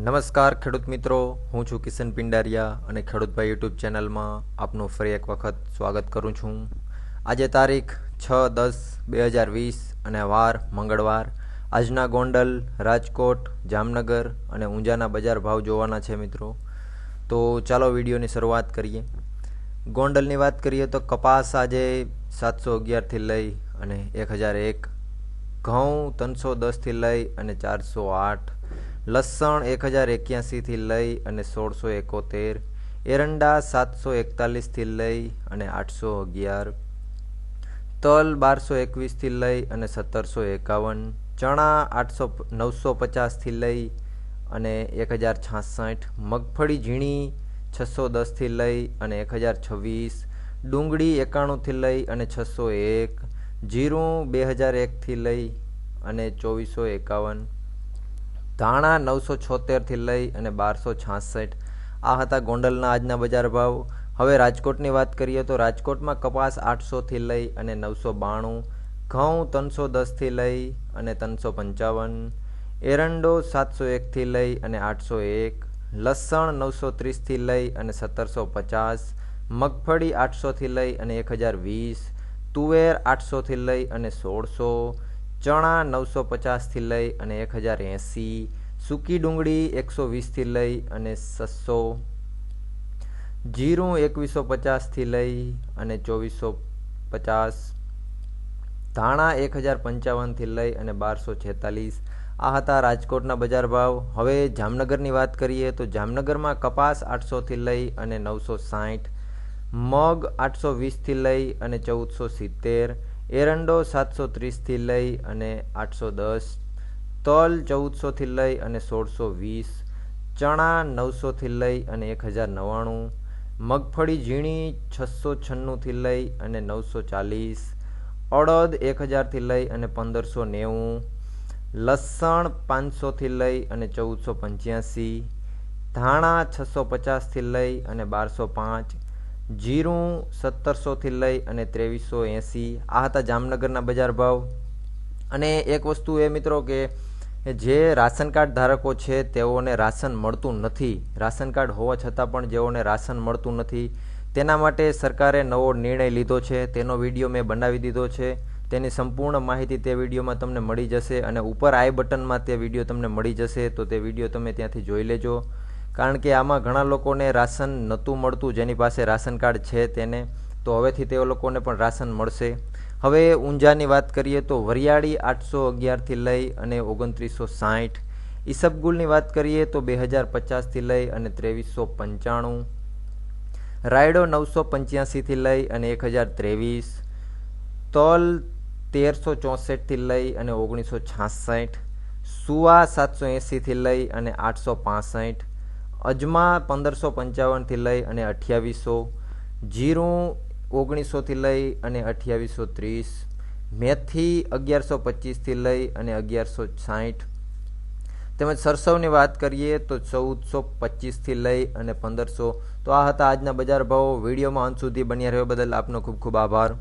નમસ્કાર ખેડૂત મિત્રો, હું છું કિશન પિંડારિયા અને ખેડૂતભાઈ યુટ્યુબ ચેનલમાં આપનું ફરી એક વખત સ્વાગત કરું છું। આજે તારીખ 6/10/2020 અને વાર મંગળવાર। આજના ગોંડલ, રાજકોટ, જામનગર અને ઊંઝાના બજાર ભાવ જોવાના છે મિત્રો। તો ચાલો વિડીયોની શરૂઆત કરીએ। ગોંડલની વાત કરીએ તો કપાસ આજે 711થી લઈ અને 1001, ઘઉં 310થી લઈ અને 408, લસણ 1081થી લઈ અને 1671, એરંડા 741થી લઈ અને 811, તલ 1221થી લઈ અને 1751, ચણા 950થી લઈ અને 1066, મગફળી ઝીણી 610થી લઈ અને 1026, ડુંગળી 91થી લઈ અને 601, જીરું 2001થી લઈ અને 2451, ધાણા 976થી લઈ અને 1266। આ હતા ગોંડલના આજના બજાર ભાવ। હવે રાજકોટની વાત કરીએ તો રાજકોટમાં કપાસ 800થી લઈ અને 992, ઘઉં 310થી લઈ અને 355, એરંડો 701થી લઈ અને 801, લસણ 930થી લઈ અને 1750, મગફળી 800થી લઈ અને 1020, તુવેર 800થી લઈ અને 1600, ચણા 950થી લઈ અને 1080, સૂકી ડુંગળી 120થી લઈ અને 600, જીરું 2150થી લઈ અને 2450, ધાણા 1055થી લઈ અને 1246। આ હતા રાજકોટના બજાર ભાવ। હવે જામનગરની વાત કરીએ તો જામનગરમાં કપાસ 800થી લઈ અને 960, મગ 820થી લઈ અને 1470, એરંડો 730થી લઈ અને 810, તલ 1400થી લઈ અને 1620, ચણા 900થી લઈ અને 1099, મગફળી ઝીણી 696થી લઈ અને 940, અડદ 1000થી લઈ અને 1590, લસણ 500થી લઈ અને 1485, ધાણા 650થી લઈ અને 1205, જીરું 1700થી લઈ અને 2380। આ હતા જામનગરના બજાર ભાવ। અને એક વસ્તુ એ મિત્રો કે જે રાશન કાર્ડ ધારકો છે તેઓને રાશન મળતું નથી, રાશન કાર્ડ હોવા છતાં પણ જેઓને રાશન મળતું નથી તેના માટે સરકારે નવો નિર્ણય લીધો છે। તેનો વિડીયો મેં બનાવી દીધો છે, તેની સંપૂર્ણ માહિતી તે વિડીયોમાં તમને મળી જશે અને ઉપર આઈ બટનમાં તે વિડીયો તમને મળી જશે, તો તે વિડીયો તમે ત્યાંથી જોઈ લેજો। કારણ કે આમાં ઘણા લોકોને રાશન નહોતું મળતું, જેની પાસે રાશન કાર્ડ છે તેને, તો હવેથી તે લોકોને પણ રાશન મળશે। હવે ઊંઝાની વાત કરીએ તો વરિયાળી 811થી લઈ અને 2960, ઈસબગુલની વાત કરીએ તો 2050થી લઈ અને 2395, રાયડો 985થી લઈ અને 1023, તલ 1364થી લઈ અને 1966, સુવા 780થી લઈ અને 865, અજમા 1555થી લઈ અને 2800, જીરું 1900થી લઈ અને 2830, મેથી 1125થી લઈ અને 1160, તેમજ સરસવની વાત કરીએ તો 1425થી લઈ અને 1500। તો આ હતા આજના બજાર ભાવો। વિડીયોમાં અંત સુધી બન્યા રહ્યો બદલ આપનો ખૂબ ખૂબ આભાર।